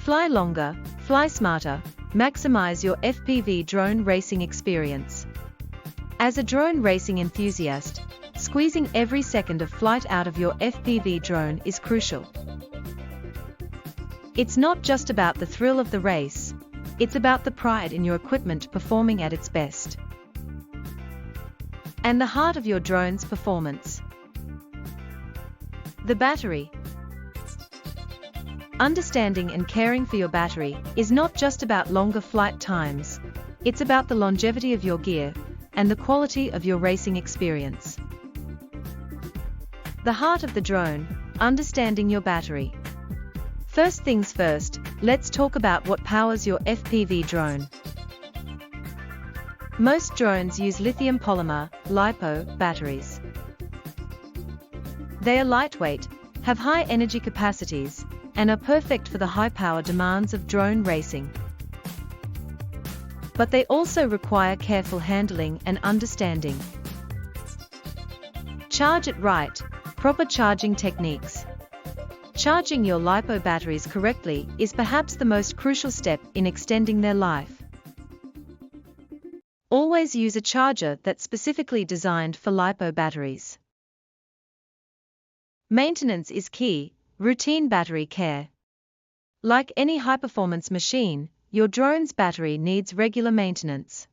Fly longer, fly smarter, maximize your FPV drone racing experience. As a drone racing enthusiast, squeezing every second of flight out of your FPV drone is crucial. It's not just about the thrill of the race, it's about the pride in your equipment performing at its best. And the heart of your drone's performance. The battery. Understanding and caring for your battery is not just about longer flight times, it's about the longevity of your gear and the quality of your racing experience. The heart of the drone, understanding your battery. First things first, let's talk about what powers your FPV drone. Most drones use lithium polymer, LiPo, batteries. They are lightweight, have high energy capacities, and are perfect for the high-power demands of drone racing. But they also require careful handling and understanding. Charge it right, proper charging techniques. Charging your LiPo batteries correctly is perhaps the most crucial step in extending their life. Always use a charger that's specifically designed for LiPo batteries. Maintenance is key. Routine battery care. Like any high-performance machine, your drone's battery needs regular maintenance.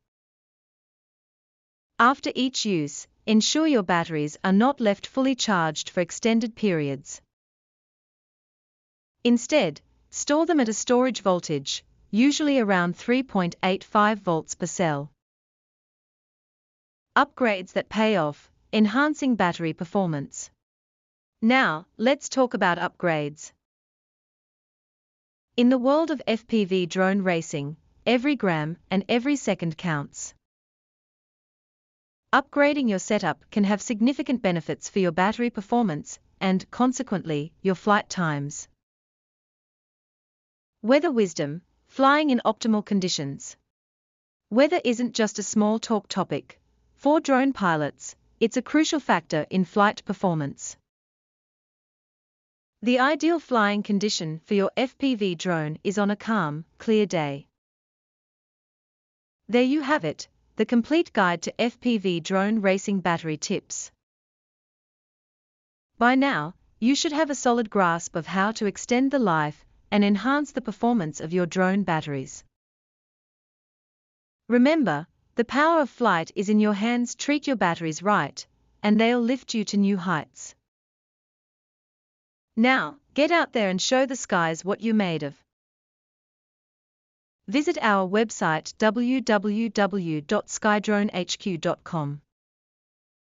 After each use, ensure your batteries are not left fully charged for extended periods. Instead, store them at a storage voltage, usually around 3.85 volts per cell. Upgrades that pay off, enhancing battery performance. Now, let's talk about upgrades. In the world of FPV drone racing, every gram and every second counts. Upgrading your setup can have significant benefits for your battery performance and, consequently, your flight times. Weather wisdom, flying in optimal conditions. Weather isn't just a small talk topic. For drone pilots, it's a crucial factor in flight performance. The ideal flying condition for your FPV drone is on a calm, clear day. There you have it, the complete guide to FPV drone racing battery tips. By now, you should have a solid grasp of how to extend the life and enhance the performance of your drone batteries. Remember, the power of flight is in your hands. Treat your batteries right, and they'll lift you to new heights. Now, get out there and show the skies what you're made of. Visit our website www.skydronehq.com.